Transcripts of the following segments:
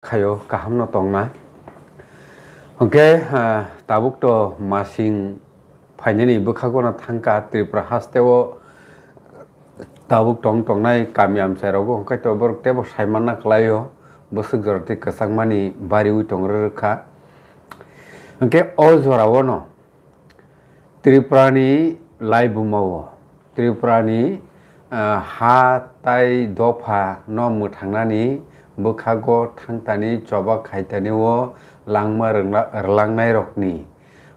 Kayo kaham no tongna. Oke, tabuk to masing finally bukhago na thangka Tripura hasteo tabuk tongnai kami amsairogo hongkai to borok tebo saimana klayo busuk jorti kasangmani bari ui tongrerka. Oke, o jorawo no Tripurani laibumao Tripurani ha tai dofa no mutangnani bukhago thangtani choba khaitani o langma rlangnai rokni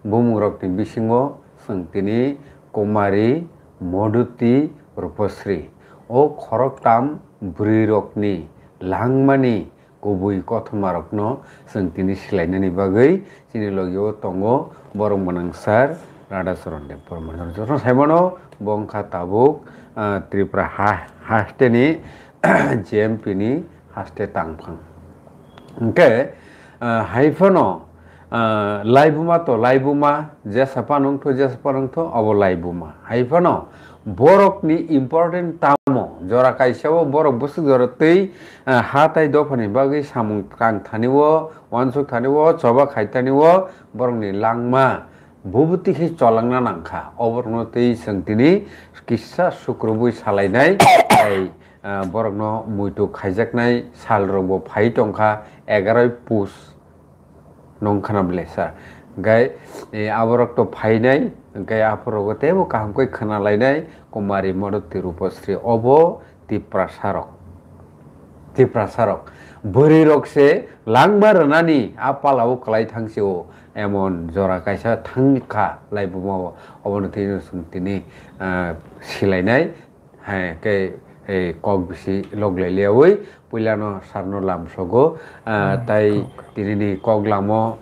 bumung rokni bisingo sengtini Kumari Moduti Rupasri o khoroktam buri rokni langmani kubui kothoma rokno sengtini silainani bagai sini logio tongo borong manangsar Radha Saronde Pormanor Jono Saimono Bongkha Tabuk Tripura hasteni JMP ni haste tangphang oke haifano laibuma to laibuma jesapa nongtho abo laibuma haifano borok ni important tamo jora kaisao borok busuk jora tei hatai dofani bagi samung kang thaniwo wansuk thaniwo choba khaitaniwo borok ni langma bubuti khi cholangna nangkha oborno tei sengtini kissa sukrubui salainai ai borokno muito khaijaknai salrogbo phai tongkha 11 push nongkhana blesa gai aborok to phainai gai aporogo tebo kahamkoi khanalainai Kumari Moduti Rupasri obo Tiprasarok buri rokse langma ranani apalawo klai thangsio emon jora kaisa thangka laibumao obono tei sungtini silainai ha ke kok bisi loglaileoi puilano sarno lamsogo tai tinini kok lamo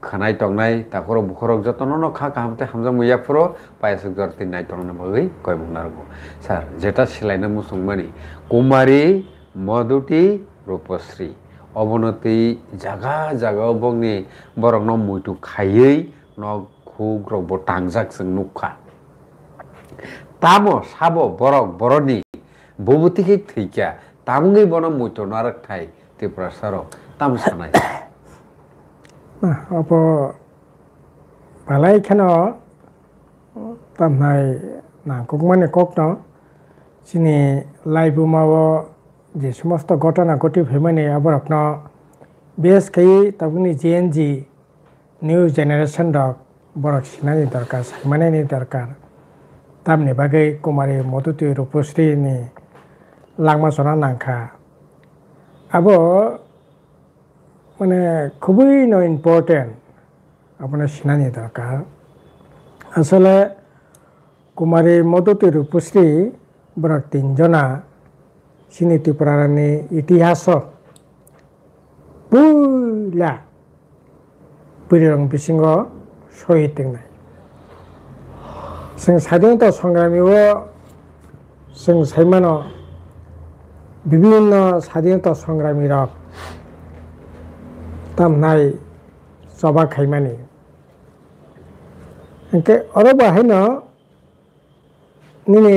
khanai tongnai takoro bukhorok jotono no kha kahamte hamjang muyapro paisuk jorti nai tongna bagui koibungnargo sar jeta silaina musungmani Kumari Moduti Rupasri obonoti jaga bongni borok no muito khaiei no khug rokbo tangjak sing nukha tamo sabo boroni bubuti ki thikya tamungi bono muito narak thai Tripura saro tam sanai opo balai khano tamnai na kokmane kokno sini laibumao যে সমস্ত ঘটনা ঘটি ফেমানে আবরকন বেশ খাই তাবুনি JNG new generation rock বরক সিনানি দরকার সাইমানানি দরকার তামনি বাগৈ Kumari Moduti Rupasri ni langma sona nangkha abo মানে খুবই নো ইম্পর্টেন্ট আপনার সিনানি দরকার আসলে Kumari Moduti Rupasri বরক তিনজনা sini Tripurani itihaso pula purirong bisingo sohit tengnai sing sadinta songramiwo sing saimano bibhinno sadinta songrami rok tamnai soba khaimani engke oro bahaino nini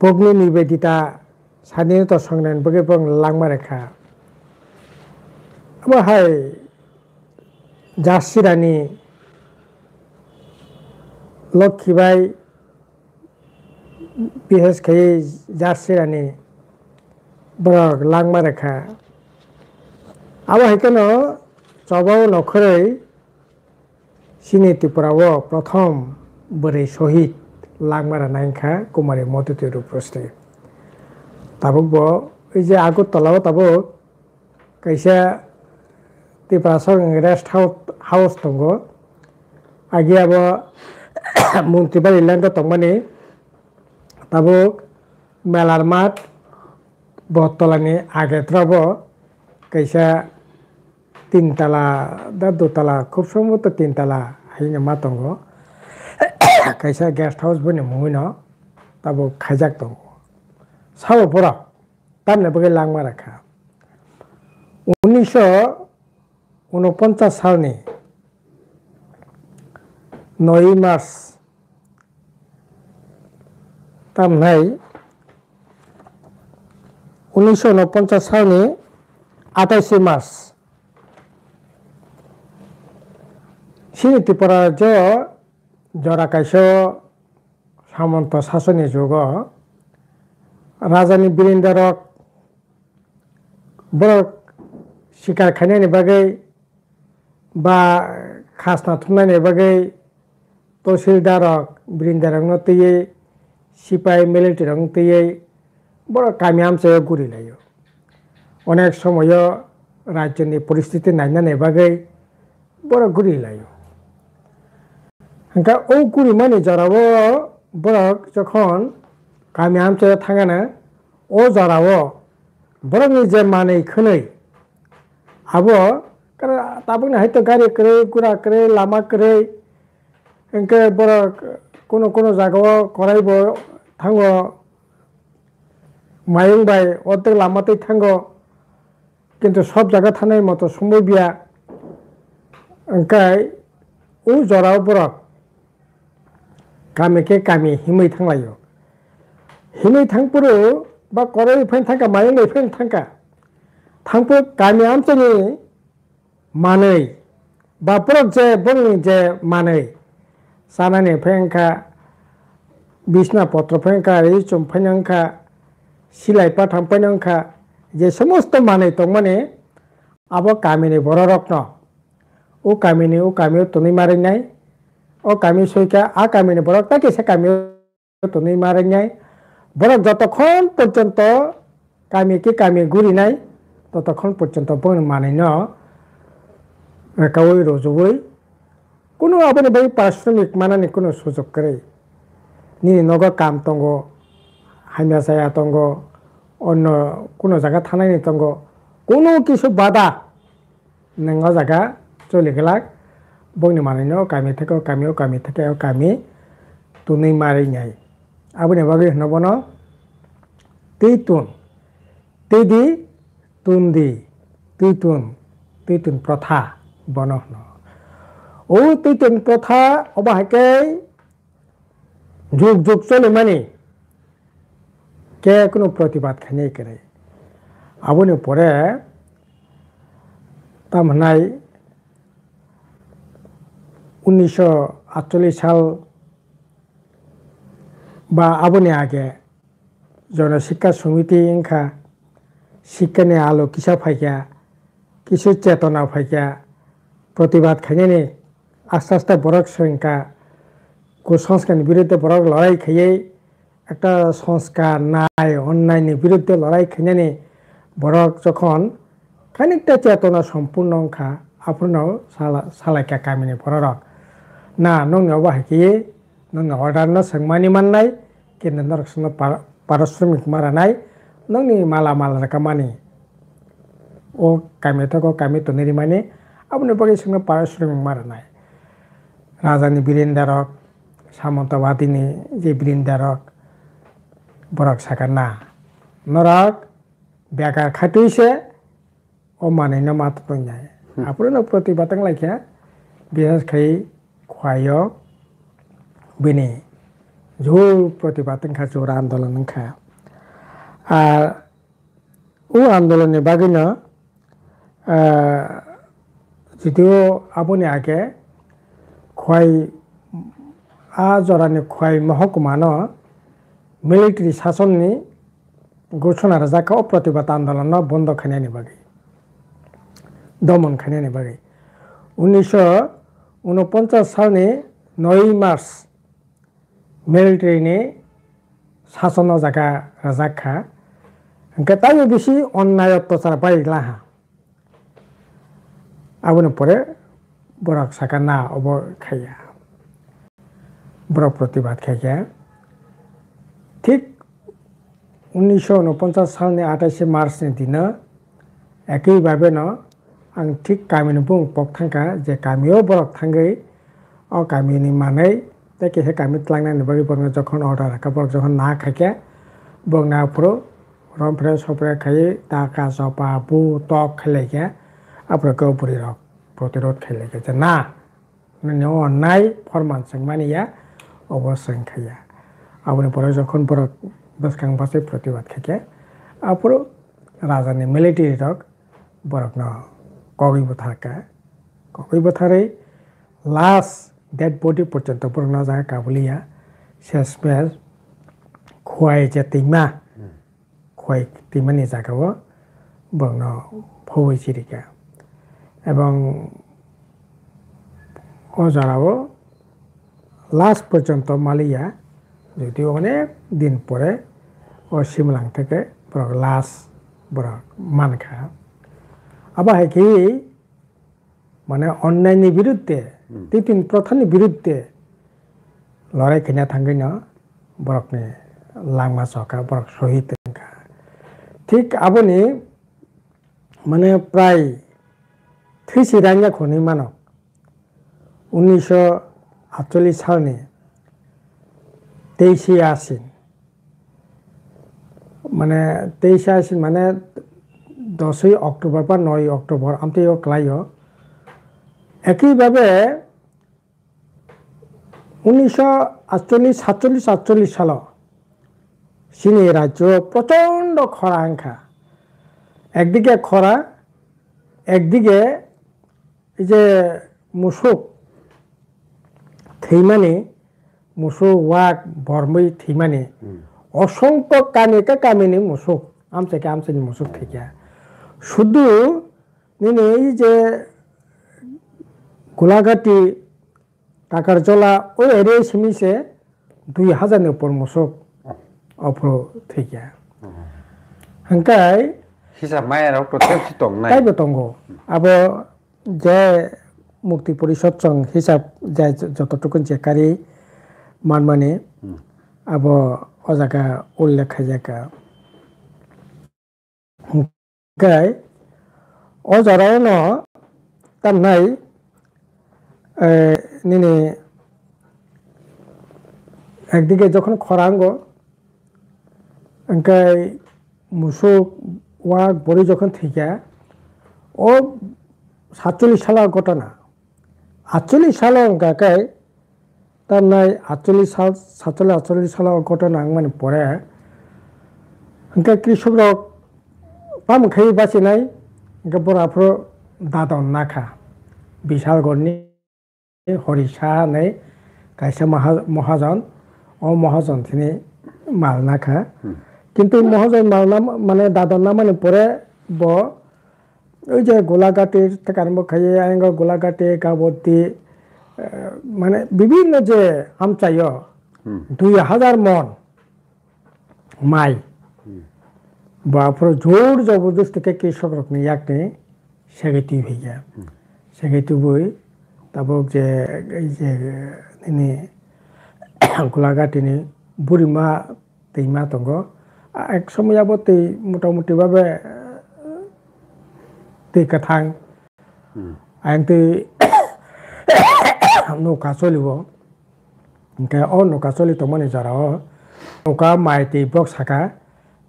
Pogni Nivedita Sadinata Songran Bagapong Langmareka Abahai Jasirani Lokhibai BSK Jasirani Brog Langmareka Abahikano Chabao Nokhorei Sini Tripurawo Prathom Buri Shohit langmara naingkha Kumari Moduti Rupasri tabuk bo ei je agut tolao tabuk kaisa Tripura rest house tongo agi abo Mantri Bari land tongmani tabuk melar mat botolani age trobo kaisa tintala da dutala khub somoto tintala haina ma tongo kaisa guest house boni mungino tabo khajak tongo sabo pora tamne bagai langma rakha 1949 সালনি 9 March তামনাই 1949 সালনি 28 March সিনি ত্রিপুরা রাজ্য জরাকাইশ সামন্ত শাসনী যুগ রাজানি বীরেন্দ্রক বড় শিকার খাইনাयनि बागै বা খাসনা थुमनायनि बागै तहसिलदारक बीरेन्द्रक तैयै सिपाही मिलिटारिक तैयै बड़ कामि आमचे गुरिलायो अनेक समय राज्यनि परिस्थिति नायनायनि बागै बड़ गुरिलायो हंका ओ गुरिमानि जरावो बरक जखन कामि आमचे थांगानो ओ जरावो बरकनि जे मानै खोनै आबो ताबुकनि हायतो गारि करे गुरा करे लामा करे इनके बरक कोनो जागाव कराइबो थांगो मायं बाय अर्धेक लामाते थांगो किन्तु सब जागा थानाय मतो समय बिया ओंखाय उ जराव बरक कामिके कामि हिमै थांलायो हिमै थांपुरो बा कराइ फैन थांका मायं बाय फैन थांका थांपो कामि आमचेनि मानै बा बरक जे बंनि जे मानै सानानि फेंखा बिसना पत्र फेंखा रिचुम फेंखा सिलाइपा थांफैनखा जे समस्त मानै तो माने अब कामिनि बर रत्न ओ कामियो तनै मारिनाय ओ कामि सयका आ कामिनि बरक ताके से कामियो तनै मारिनाय बरक जतक्षण पर्यन्त कामिके कामि गुरिनाय ततक्षण पर्यन्त बन मानै न रेकावै रजबै कोनो आबनि बै पारिश्रमिक मानानि कोनो सुजुग करे नि नग काम तंगो हामिया जाया तंगो अन्य कोनो जागा थानायनि तंगो कोनो किछु बाधा नोंगा जागा चलि गेलाक बंनि मानैनो कामि थेके कामि तुनै मारिनाय आबनि बागै होनबोनो तैतुन तैदि तुन्दि तैतुन प्रथा बनो ओ तैतुन प्रथा अबाहाके जुग जुग चले माने के कोनो प्रतिबाद खानाय करे आबनि परे तामनाय 1948 साल बा आबनि आगे जन शिक्षा समिति इंखा शिक्षानि आलो किसा फाइका किसु चेतना फाइका प्रतिबाद खानायनि आस्ते आस्ते बरक संख्या कुसंस्कारनि बिरुद्धे बरक लड़ाई खायै একটা সংস্কার নাই অন্যায়नि বিরুদ্ধে লড়াই খাইनायनि बरक जखन खानिकटा चेतना सम्पूर्ण अंखा आपनाव सालायका कामिनि बरक ना नंनाव बाहायखिये नंना अर्डार न संमानि माननाय केन्द्र नरक्षण पारिश्रमिक मारानाय नंनि माला रकमानि ओ कामि थको कामि तनेरि माने आपनि बगे संग पारिश्रमिक मारानाय राजानि बीरेन्द्रक सामन्तवादीनि जे बीरेन्द्रक बरक साकना नरक बेकार खाटुइसे ओ मानैनो मात तंजाय आपुनो प्रतिबादं लाइखा बिहास खाय खवायो बिनि जोर प्रतिबादं खा जोर आन्दोलन खा उ आन्दोलननि बागैनो जितु आबनि आगे खवाय आ जरानि खवाय महकुमानो मिलिटारि शासननि घोषणा राजाखौ प्रतिबाद आन्दोलन बन्द खानायनि बागै दमन खानायनि बागै 1949 सालनि 9 मार्च मिलिटारिनि शासन जागा राजाखा ताइयो बेसि अन्याय अत्याचार बायलाहा आबनि परे बरक साका ना अब खाया बरक प्रतिबाद खाया ठीक 1949 सालनि 28 मार्चनि दिन एकै भाबेनो आं ठीक कामिनि बुं पक थांका जे कामियो बरक थांगै ओ कामिनि मानै ताके हे कामि तलांनायनि बागै बरक जखन अर्डार राखा बरक जखन ना खाके बंना प्रो रमफ्रे सफ्रे खायै ताका सपा बु तक खालायके आपरको बुरि रक प्रतिरोध खालायके जे ना ननो अन्नाय फरमान संमानिया अवश्य खाया आबनि परे जखन बरक बसखांबासै प्रतिबाद खाके आपुरो राजानि मिलिटारि रक borokno kogoi bothaka kogoi bothare last dead body porjonto borokno jaga kabulia শেষমেশ খোয়াই যে টিমা খোয়াই টিমানি জায়গাও বর্ণ ফৌই চিরিকা এবং অজারাও লাস্ট পর্যন্ত মালিয়া যদিও অনেক দিন পরে ও শিমলাং থেকে বড় লাশ বড় মানখা আবার কি মানে অন্যায়ের বিরুদ্ধে তিন প্রথানের বিরুদ্ধে লড়াই খেলা থাঙ্গি না বরকনি লাংমা সকা বরক শহীদ ঠিক আপনি মানে প্রায় থ্রিসি রাঙ্গা খনি মানক 1948 সালনি 23 আশ্বিন মানে 23 আশ্বিন মানে 10 অক্টোবর বা 9 অক্টোবর আমি ক্লাইও একইভাবে 1948-47 সাল চীনী রাজ্য প্রচণ্ড খরা আঙ্খা একদিকে খরা একদিকে এই যে মুসুক থৈমানি মুসুক ওয়াক বর্মই থৈমানি অসংখ্য কামিনি মুসুক আমসানি মুসুক থেকে শুধু এই যে গোলাঘাটি টাকার জলা ওই এরিয়া সিমিছে 2000 উপর মুসুক অফ্র থেকে হাঙ্কাই হিসাব মায়ের প্রত্যেক দং নাই তাইবো দঙ্গ আবো যে মুক্তি পরিষদ সং হিসাব যায় যতটুকু চেকারি মানমানে আবো অজাগা উল্লেখ জায়গা হাঙ্কাই অজারাও ন তামনাই নিনে একদিকে যখন খরাঙ্গ ওঙ্কাই মুসুক ওয়াক বড়ি যখন থেকে ও 47 সালের ঘটনা 48 সাল অঙ্কাকাই তার নাই 48 সালের ঘটনা মানে পরে ওঙ্কা কৃষকরা পাম খাই বাঁচি নাই ওঙ্কা বরাফর দাদন নাখা বিশাল গড়নি হরিষা নাই কাইসা মহাজন ও মহাজন তিনি মাল নাখা কিন্তু মহাজন মাল না মানে দাদন না মানে পরে ওই যে গোলাঘাটের থেকে আরম্ভ খাইয়ে আইঙ্গ গোলাঘাটে কাবতী মানে বিভিন্ন যে আমচাইও 2000 মন মাই বা জোর জবরদস্ত থেকে কৃষক রকম ইয়াকে সেগেটি হয়ে যায় সেগেটি বই তারপর যে এই যে গোলাঘাটিনি বুড়িমা दैमा दंग एक समयाबो दै मटामटी भाबे दै गोथां आं दै नौका चलिबो ओमफ्राय नौका चलितोंमोन जाराव नौका माइ दै बक्स साका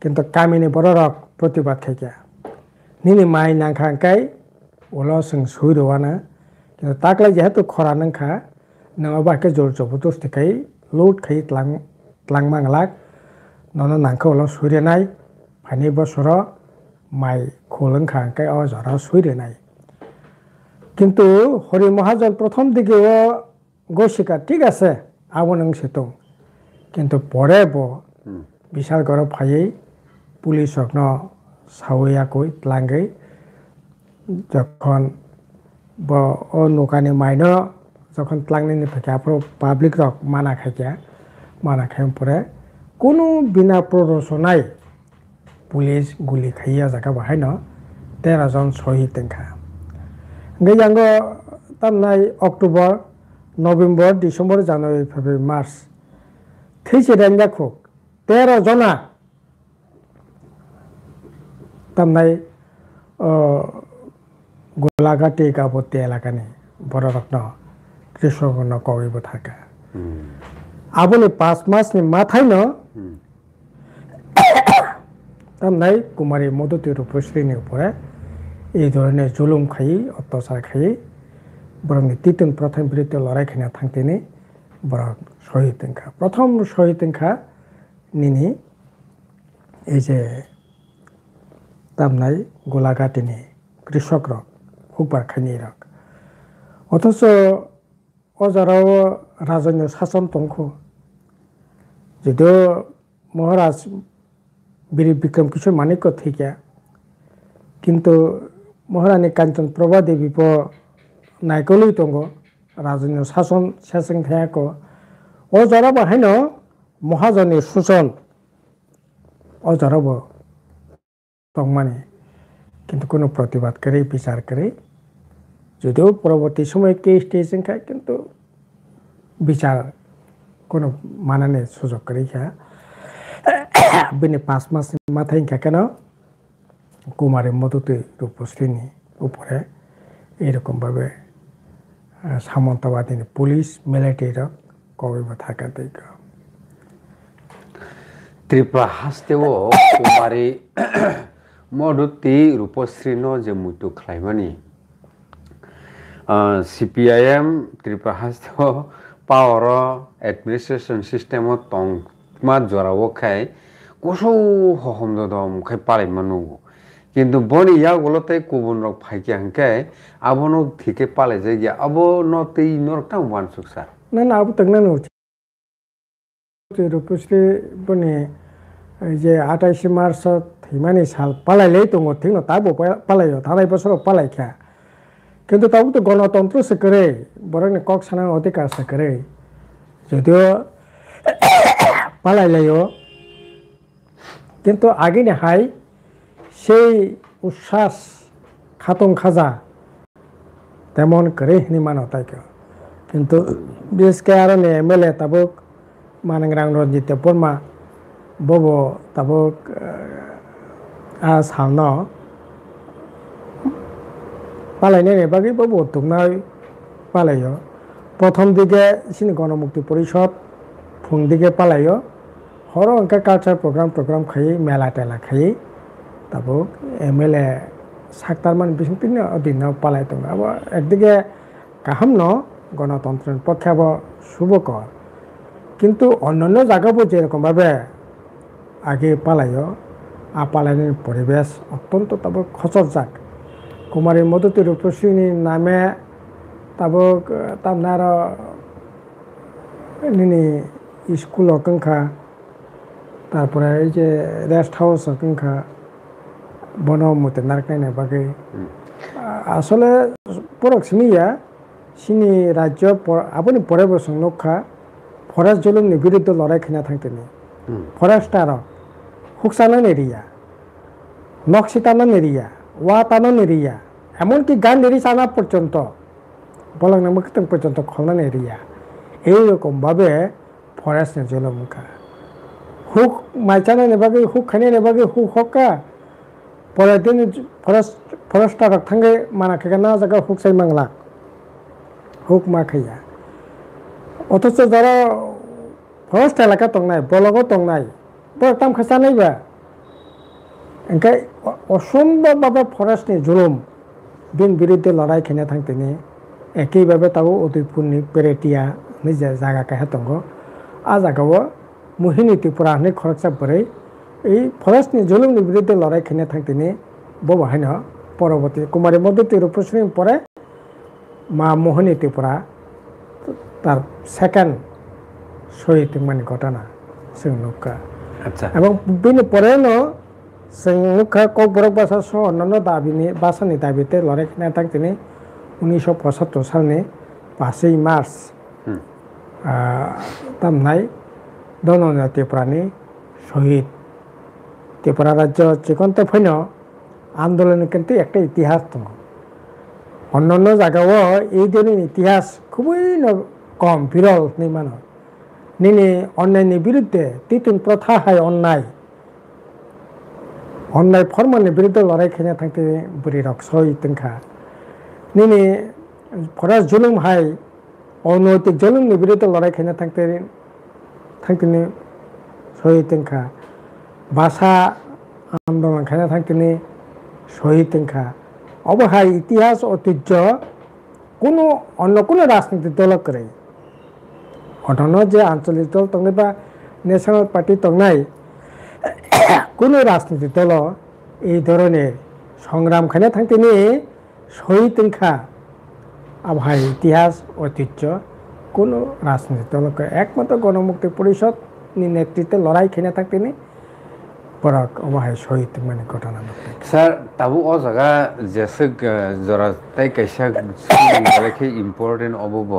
किन्तु गामिनि बर' रक प्रतिबाद खायगा निनि माइ नांखांखाय उलाव जों सुइरवाना किन्तु ताकलाय जेहेतु खरा नांखा नङाबा के जोर जबरदस्तिखाय लुट खाय tlangmanglak nono nangka ulo suirenai pani bosoro mai khulung khangkai o jara suirenai কিন্তু হরি মহাজন প্রথম দিকে ও গোশিকা ঠিক আছে আবো নং সেতং কিন্তু পরে বিশাল গর ফাই পুলিশ অগ্ন সাউয়া কই ত্লাঙ্গৈ যখন ও নৌকানি মাইন যখন ত্লাংনি থেকে আপর পাবলিক রক মানা খাইয়া माना खायम परे कोनो बिना प्ररोचनाय पुलिस गुली खाइया जागा बाहाय न 13 जन शहीद तेंखा गैयांगो तामनाय October November December January February मार्च थैसे रेंगाखौ 13 जना तामनाय गोलाघाटी गाबती एलाकानि बर' रत्न कृष्णगण कविबो थाका आबोनि 5 मासनि माथायनो तामनाय कुमारी मधुती रूपश्रीनि उपरे এই ধরনের জুলুম খাই অত্যাচার খাই বরং তিতুন প্রথম বিরুদ্ধে লড়াই খাইনা থাকতেনি বরং শহীদ তেঙ্খা প্রথম শহীদ তেঙ্খা নিনি এই যে তামনাই গোলাঘাটিনি কৃষক রক হুকবার খাইনি রক অথচ অজারাও রাজন্য শাসন তংখ যদিও মহারাজ বীর বিক্রম কিশোর মানিক্য থেকে কিন্তু মহারানী কাঞ্চন প্রভা দেবী নাইকলই দङ রাজন্য শাসন শেষং থাক অজারাबो हायन महाजननि सुसन अजाराबो दंमाने কিন্তু কোনো প্রতিবাদ করে বিচার করে যদিও পরবর্তী সময় কেস টেসিং খায় কিন্তু বিচার কোনো মানানোর সুযোগ করে খায় বিনি 5 মাস মাথায় কেন কুমারের মধুতে রূপশ্রীনি উপরে এরকমভাবে সামন্তবাদী পুলিশ মিলিটারিরা কবে থাকা দেখা ত্রিপুরা হাস্তেও কুমারী মধুতি রূপশ্রীনো যে মৃত্যু খাইমানি CPIM ত্রিপুরা হাস্তেও পাওয়ার এডমিনিস্ট্রেশন সিস্টেমও তংমা জরাও খাই কোসৌ হহমদ দম খাই পালাইমানো কিন্তু বনি ইয়াগুলোতে কুবুন রক ফাইকে হাঙ্কে আবনো থেকে পালে যায় গিয়া আবনো তেই নরকটা ওয়ানসুক স্যার না আবু তংনা নরছি রূপশ্রী বনি যে 28 মার্চ হিমানি সাল পালাইলেই দङ ঠিক না তাবো পালাইयो थानाय बोसोराव पालायखा কিন্তু তাবো তো গণতন্ত্র সে করে বরং কক সানার অধিকার সে করে যদিও পালাইলাইও কিন্তু আগে হাই সেই উচ্ছ্বাস খাতং খাজা তেমন করে হিমানো তাইকে কিন্তু বিশেষ করে MLA তাবুক মানগ্রাং রঞ্জিত বর্মা ববো তাবুক সালনো পালাইনাय বাকি ববো তুমনাই পালাইयो প্রথম দিকে সিনি গণমুক্তি পরিষদ ফুং দিকে পালাইयो হর অঙ্কা কালচার প্রোগ্রাম খাই মেলা টেলা খাই তাবুক MLA সাক্তারমান বিসংতিনি অধীন পালাই দङ अब একদিকে কাহাম ন গণতন্ত্রের পক্ষে শুভকর কিন্তু অন্যান্য জায়গাবো যেরকমভাবে আগে পালাইयो পালাইনের পরিবেশ অত্যন্ত তাবো খচরজাক কুমারী মধুতি রূপশ্রীনি নামে তাবুক তামনার নিনি স্কুল অকংখা তারপরে এই যে রেস্ট হাউস অকংখা বনমতে নারকাইনা বাকি আসলে পরক্ষিমিয়া সিনি রাজ্য আপনি পরে বসং নখা ফরেস্ট জুলুমनि বিরুদ্ধে লড়াই খেনা থাকতেনি ফরেস্টার হুকসানান এরিয়া নকশিতানান এরিয়া ওয়াতানান এরিয়া এমনকি গান এরিস আনা পর্যন্ত বলাংনা মুখতং পর্যন্ত খলনান এরিয়া এইরকমভাবে ফরেস্টের জুলুমখা হুক মাইচানানি বাকি হুক খানিনি বাকি হুক হকা পরে দিন ফরেস্টার থাঙ্গে মানা খেকে না জায়গা হুক চাই মাংলা হুক মা খাইয়া অথচ যারা ফরেস্ট এলাকা দंनाय বলগও দंनाय বরতাম খাসানাইবা এনকাই অসম্ভবভাবে ফরেস্টনি জুলুম বিন বিরুদ্ধে লড়াই খেনে থাকতেনি একইভাবে তাও উদয়পুরনি পেরেটিয়া নিজে জায়গা কাহে দङ আ জায়গাও মুহিনী ত্রিপুরা হনে খরচা পরে এই ফরেস্টনি জুলুমনি বিরুদ্ধে লড়াই খেনে থাকতেনি ববাহাইন পরবর্তী কুমারী মধুতি রূপশ্রী পরে মা মোহিনী ত্রিপুরা তার সেকেন্ড শহীদ মানে ঘটনা সিংনুকা আচ্ছা এবং বিনি পরে সিংনুকা কবরক ভাষা সহ অন্যান্য দাবিনি ভাষানি দাবিতে লড়াই খেনে থাকতেনি 1975 সালনি 5 মার্চ তামনাই দনন ত্রিপুরানি শহীদ ত্রিপুরা রাজ্য চিকন্ত ফৈন আন্দোলনের কিন্তু একটা ইতিহাস দङ অন্যান্য জায়গাও এই ধরনের ইতিহাস খুবই কম বিরল নির্মাণ নিনি অন্যায়ের বিরুদ্ধে তিতুন প্রথা হয় অন্যায় ফরমানের বিরুদ্ধে লড়াই খেনে থাকতে বুড়ি রক্সই তিনখা নিনি ফরাস জুলুম হয় অনৈতিক জুলুমনি বিরুদ্ধে লড়াই খেনে থাকতে সহি তিনখা ভাষা আন্দোলন খেনে থাকতে সহি তিনখা অবহাই ইতিহাস ঐতিহ্য কোনো অন্য কোনো রাজনৈতিক দল করে অন্য যে আঞ্চলিক দল দंनाय বা ন্যাশনাল পার্টি দंनाय কোনো রাজনৈতিক দল এই ধরনের সংগ্রাম খানে থাকতেনি শহীদ ইনখা আবহাই ইতিহাস ঐতিহ্য কোনো রাজনীতি দলকে একমাত্র গণমুক্তি পরিষদ নেতৃত্বে লড়াই খেনে থাকতেনি বরাক অবহাই শহীদ মানে ঘটনা স্যার তাবু ও জায়গা যেসে জরা তাই কাইসা রেখে ইম্পর্টেন্ট অবব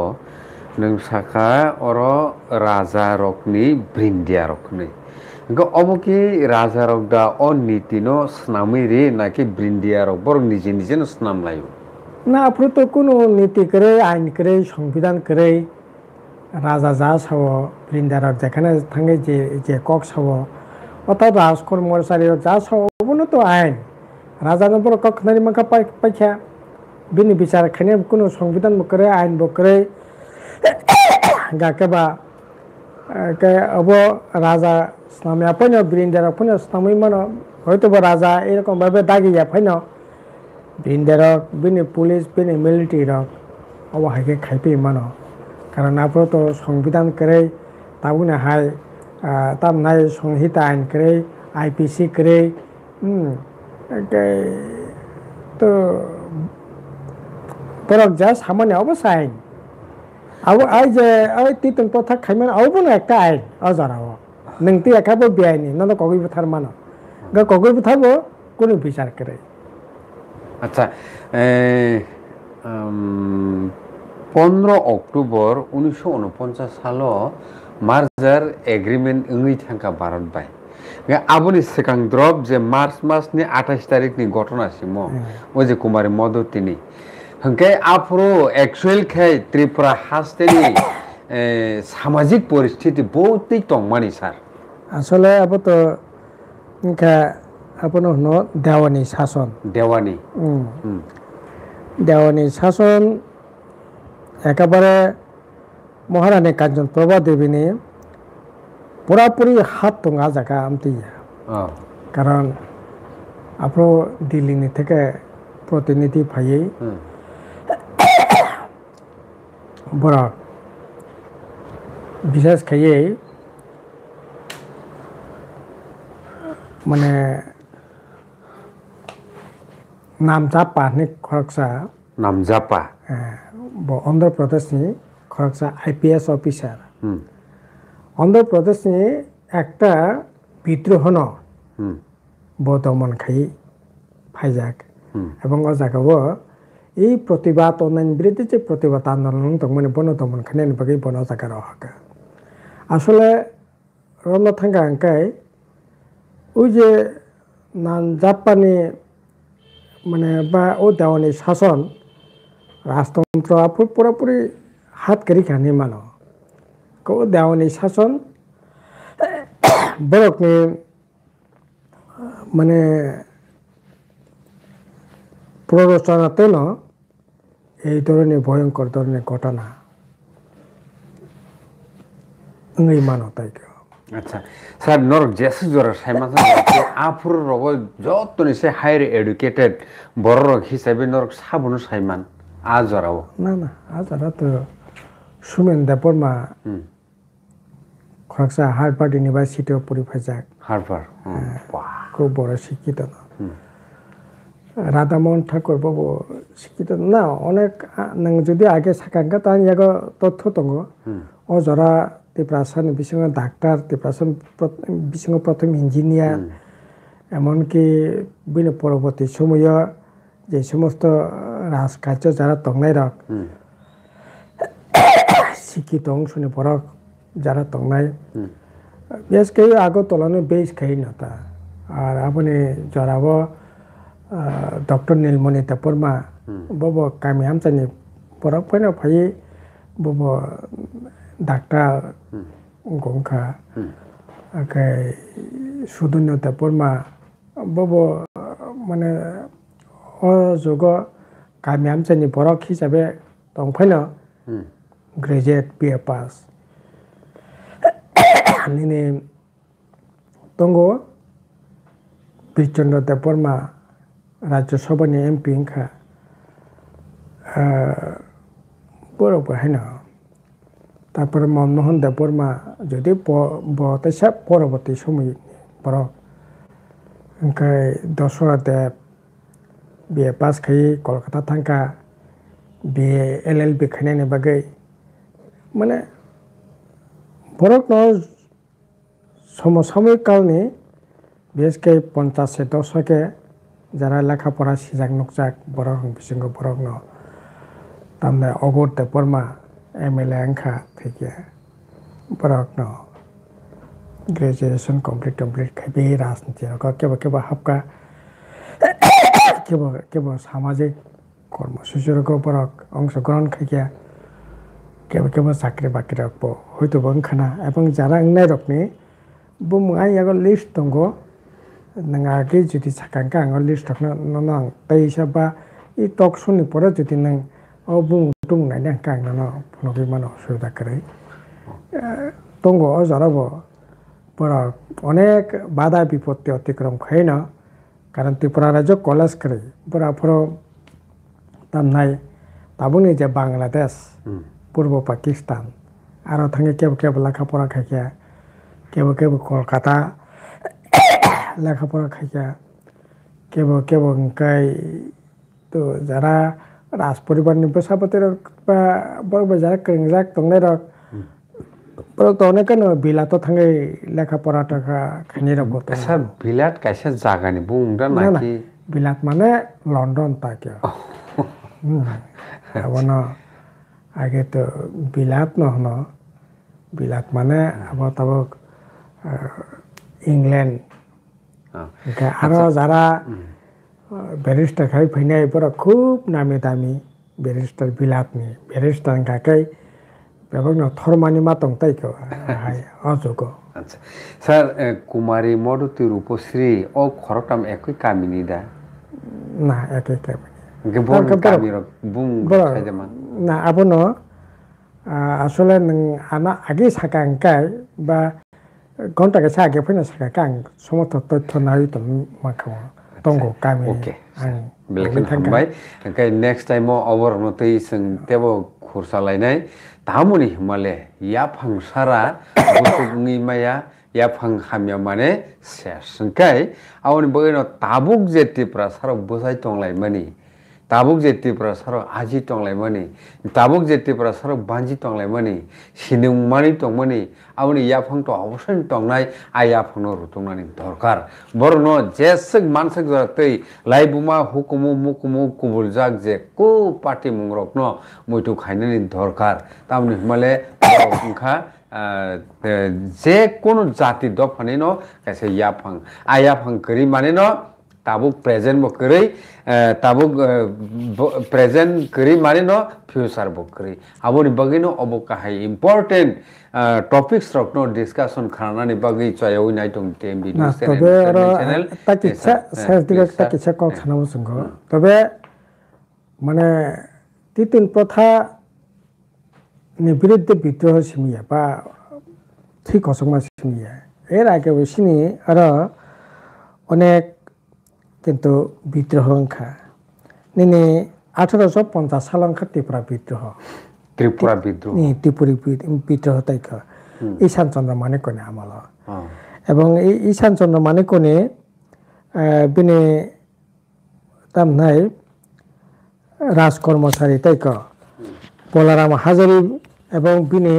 নों সাকা অর রাজা রকনি ব্রিন্দিয়া রকনি অব কি রাজা রক দা অ নীতিনো স্নামি রে নাকি ব্রিন্দিয়া রক বরং নিজে নিজে স্নাম লাইব না আপনি তো কোনো নীতি করে আইন করে সংবিধান করে রাজা যা সাব ব্রিন্দিয়া রক যেখানে থাকে যে কক সাব অর্থাৎ রাজকর্মচারী যা সাব তো আইন রাজা নম্বর কখনারি মাখা পাইখা বিনি বিচার খানে কোনো সংবিধান বকরে আইন বকরে গাকেবা অব রাজা ইসলামী আপন ব্রিন্দার আপন ইসলামী মান হয়তো রাজা এরকম ভাবে দাগিয়া ফাইন ব্রিন্দার বিনি পুলিশ বিনি মিলিটারি রক অব হাইকে খাইপি মান কারণ আপনার তো সংবিধান করে তাবুনে হাই তাম নাই সংহিতা আইন করে আইপিসি করে তো বরক যা সামান্য অবস্থা আইন আবু আই যে ওই তিতন প্রথা খাইমান আবুনো একটা আইন অজারাও নংতি একাবো বেআইনি নন কগই বুথার মানো কগই বুথাবো কোনো বিচার করে আচ্ছা 15 অক্টোবর 1949 সাল মার্জার এগ্রিমেন্ট ওই থাকা ভারত বাই আবুনি সেকাং দ্রব যে মার্চ মাসনি 28 তারিখনি ঘটনা সিম ওই যে কুমারী মদতিনি হংকে আফ্রো অ্যাকচুয়াল খাই ত্রিপুরা হাসতেনি সামাজিক পরিস্থিতি বহুতই টংমানি স্যার আসলে আবো তো ইনকা আপন হনো দেওয়ানি শাসন দেওয়ানি শাসন একেবারে মহারানী কাঞ্চন প্রভা দেবীনি পুরাপুরি হাত টঙ্গা জায়গা আমতি কারণ আপনার দিল্লি থেকে প্রতিনিধি ভাইয়ে বরাক বিশেষ খাইয়ে মানে নামজাপা নি খরকসা নামজাপা অন্ধ্রপ্রদেশনি খরকসা আইপিএস অফিসার অন্ধ্রপ্রদেশনি একটা বিদ্রোহ দমন খাই ফাইজাক এবং ও জায়গাও এই প্রতিবাদ অন্যান্য বিরুদ্ধে যে প্রতিবাদ আন্দোলন মানে বন দমন খানে বাকি বন জায়গা রহাকা আসলে রম থাকা আঙ্কাই ওই যে জাপানি মানে বা ও দেওয়ানি শাসন রাজতন্ত্র পুরোপুরি হাত করি খানি মানো ও দেওয়ানি শাসন বরকনি মানে প্ররোচনাতে এই ধরনের ভয়ঙ্কর ধরনের ঘটনা এই মানো তাই আচ্ছা স্যার নরক জেসে জরা সাইমাস আফুর রগ যতনি সে হায়ার এডুকেটেড বড় রগ হিসাবে নরক সাবুন সাইমান আজরাও না না আজরা তো সুমেন দেববর্মা খরকসা হার্ভার্ড ইউনিভার্সিটি অফ পরিফাজাক হার্ভার্ড খুব বড় শিক্ষিত না রাধামোহন ঠাকুর বাবু শিক্ষিত না অনেক যদি আগে সাকাঙ্কা তাহলে ইয়াগো তথ্য দङ অজরা ত্রিপ্রাসান বিসঙ্গ ডাক্তার ত্রিপ্রাসান বিসঙ্গ প্রথম ইঞ্জিনিয়ার এমনকি বিনা পরবর্তী সময় যে সমস্ত রাজকার্য যারা দংনাই রক শিক্ষিত অংশনি বরক যারা দংনাই বেশ কেউ আগত তলানো বেশ খাই নতা আর আপনি জরাব ডক্টর নীলমণি দেববর্মা বব কামি হামচানি বরক ফैना फाइ बब ডাক্তার গংখা সুদন্য দেববর্মা বব মানে অযোগ কামি হামচানি বরক হিসাবে দंफैना গ্রাজুয়েট বিএ পাস নিনে दङ বীরচন্দ্র দেববর্মা রাজ্যসভানি এমপি ইনখা বড় হাইনা তারপরে মনমোহন দেববর্মা যদি বতেসা পরবর্তী সময় বড় ইনখাই দশরথ দেব BA pass खाई कोलकाता थांका BA LLB खाने बागै माने बरक न समसामयिक कालनि बेसके 50 से 100 के যারা লেখাপড়া সিজাক নুকজাক বরক বিসঙ্গ বরক ন তামনে অগরতে পরমা MLA আংখা থেকে বরক ন গ্রাজুয়েশন কমপ্লিট খাইবে রাজনীতি কেবল কেবল হাবকা কেবল সামাজিক কর্মসূচির বরক অংশগ্রহণ খাইয়া কেবল চাকরি বাকরি রাখবো হয়তো বংখানা এবং যারা নাই রকনি বুমাই আগর লিস্ট দङ नंगागे जुदि साकांका आंगो लिस्ट रखना नंग तैसाबा इ टक सुनि परे जुदि नंग ओ बुं तुं नायना कांग न फनगि मानो सुबिदा करे दङ ओ जराबो परा अनेक बाधा विपत्ति अतिक्रम खैन कारण त्रिपुरा राज्य कलेज करे परा फरो तामनाय ताबुनि जे बांग्लादेश पूर्व पाकिस्तान आरो थांगे केबो लेखापड़ा खायखा केबो कलकाता लेखापड़ा खायखा केबो ओंखाय तो जारा राज परिवारनि बेसाबतेर बा बरबो जारा क्रेंजाक दंनाय रक बरक तो अनेकनो बिलात थांगे लेखापड़ा थाखा खानि रक गत ऐसा बिलात कैसे जागानि बुंदा नाकि बिलात माने लंडन ताके अबन आगे तो बिलात न हन बिलात माने अब तब इंग्लैंड आरो जारा बैरिस्टर खाइ फैनाय बरा खूब नामी दामी बैरिस्टर बिलातनि बैरिस्टर काकै बेबगनो थरमानि मा तंताइको हाय अजुको अच्छा सर कुमारी मधुति रूपश्री ओ खरताम एकै कामिनि दा ना एकै कामिनि गेबन कामि रक बुं खायजामा ना आबनो आसले नों आना आगे साकांकाय बा घंटा के सागे फैना साकां समथ तथ्य नाय त माखौ दंगो कामि ओके बेलेखन थांबाय ओंखाय नेक्स्ट टाइम अवर नतै जों तेबो खुरसालायनाय तामुनि माले याफां सारा बुथुगनि माया याफां खामिया माने सेसंखाय आवनि बगैनो ताबुक जेतिफ्रा सारा बोसाय तंलाय मानि ताबुक जेतिफ्रा सारा आजि तंलाय मानि ताबुक जेतिफ्रा सारा बांजि तंलाय मानि सिनुं मानि तंमानि आवनि याफां तो अवश्य तंनाय आयाफांनो रुतंनानि दरकार बरनो जेसक मानसक जरतै लाइबुमा हुकुमु मुकुमु कुबुलजाक जे को पार्टी मुंगरकनो मुइतु खायनानि दरकार तामनि माले ओंखा जे कोनो जाति दफानि न कैसे याफां आयाफां करि माने न ताबुक प्रेजेंट बो करै ताबुक प्रेजेंट करि माने न फ्यूचर बो करै आबोनि बगैनो अबकाहाय इम्पोर्टेंट टॉपिक्स रखनो डिस्कशन खानानि बगै चयाव नाय दं टीएमबी चैनल ताकिसा सर्टिफिकेट ताकिसा कल खानाबो संग तबे माने तितिन प्रथा नि बिरुद्ध विद्रोह सिमिया बा ठीक असमा सिमिया एर आगे वसिनि आरो अनेक किन्तु विद्रोह अंखा निने 1850 साल अंखा त्रिपुरा विद्रोह नि त्रिपुरी विद्रोह ताइखा ईशान चंद्र मानेकने आमल एवं ईशान चंद्र मानेकने बिने तामनाय राजकर्मचारी ताइखा बलाराम हाजारी एवं बिने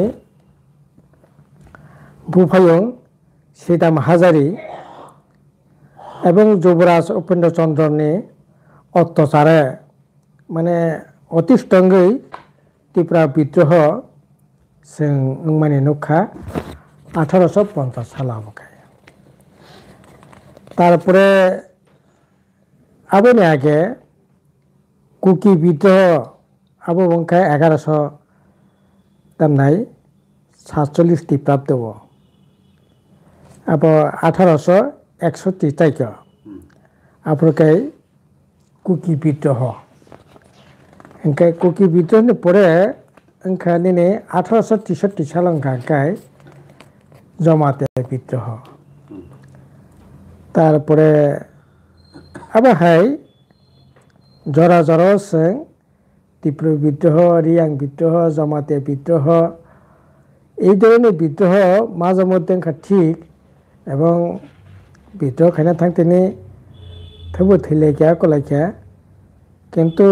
बुफायं सीताम हाजारी एवं युवराज उपेन्द्र चंद्र ने अत्याचारे माने अतिष्ठंगै त्रिपुरा विद्रोह जों माने नुखा 1850 सालाव तारपरे आबोनि आगे कुकी विद्रोह आबो बंखा 1100 तामनाय 47 ख्रीष्टाब्द अब 1861 ताइका आपरकाय कुकी विद्रोह इनका कुकी विद्रोह ने परे इनका ने 1863 साल अंकाय जमाते विद्रोह तारपरे अब हाय जरा जरा से त्रिपुरा विद्रोह रियां विद्रोह जमाते विद्रोह এই ধরনের বিদ্রোহ মাঝে মধ্যে ঠিক এবং বিদ্রোহ খাইনা থাকতেনি थेवबो थैलायखाया कलायखाया কিন্তু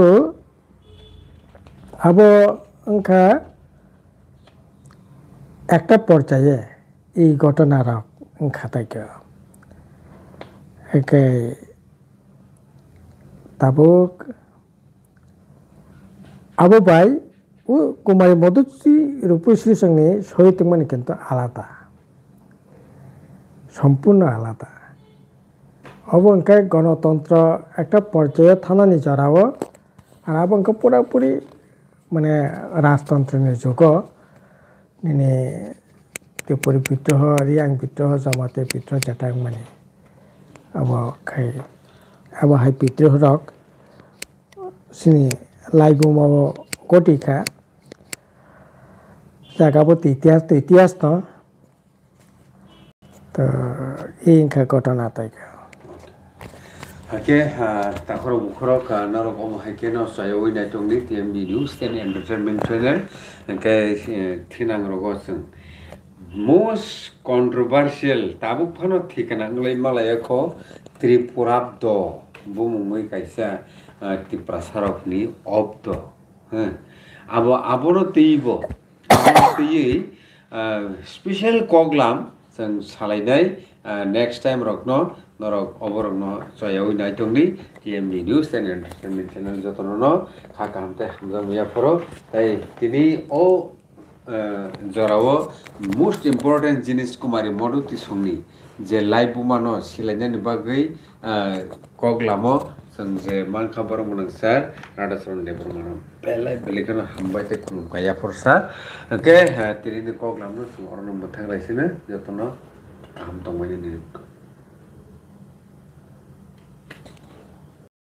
abo engka একটা পর্যায়ে এই ঘটনার engka তাইকে একে tabuk abo bai ও কুমারী মধুশ্রী রূপশ্রীর সঙ্গে শহীদ মানে কিন্তু আলাদা সম্পূর্ণ আলাদা অবংকে গণতন্ত্র একটা পর্যায়ে থানানি জড়াবো আর আবংকে পুরাপুরি মানে রাজতন্ত্রের যুগ মানে ত্রিপুরি বিদ্রোহ রিয়াং বিদ্রোহ জামাতে বিদ্রোহ যেটা মানে আবো হাই বিদ্রোহ রক সিনি লাইবুমাবো গটিকা জায়গাবো ইতিহাস তো তো এই ঘটনা তাই Hake takoro bukhoro ka narok hake no sayo ina tongni TMB News and Entertainment Channel ke thinang rogo sung most controversial tabuk phano thikana nglai malaya ko Tripurabdo bumungoi kaisa Tiprasarok ni obdo abo teibo special program sang salainai next time rokno norok oborokno soyoi naitongni TMB News and Entertainment Channel jotono hakamte hamjamiya poro tai tini o jorao most important jinis kumari moduti songni je live bumano silainani bagai koglamo sang je manka borong sar radason de borong belai belikana hambaite kun kaya forsa ke tini koglamno orno muthang raisina jotono ham tongmani ni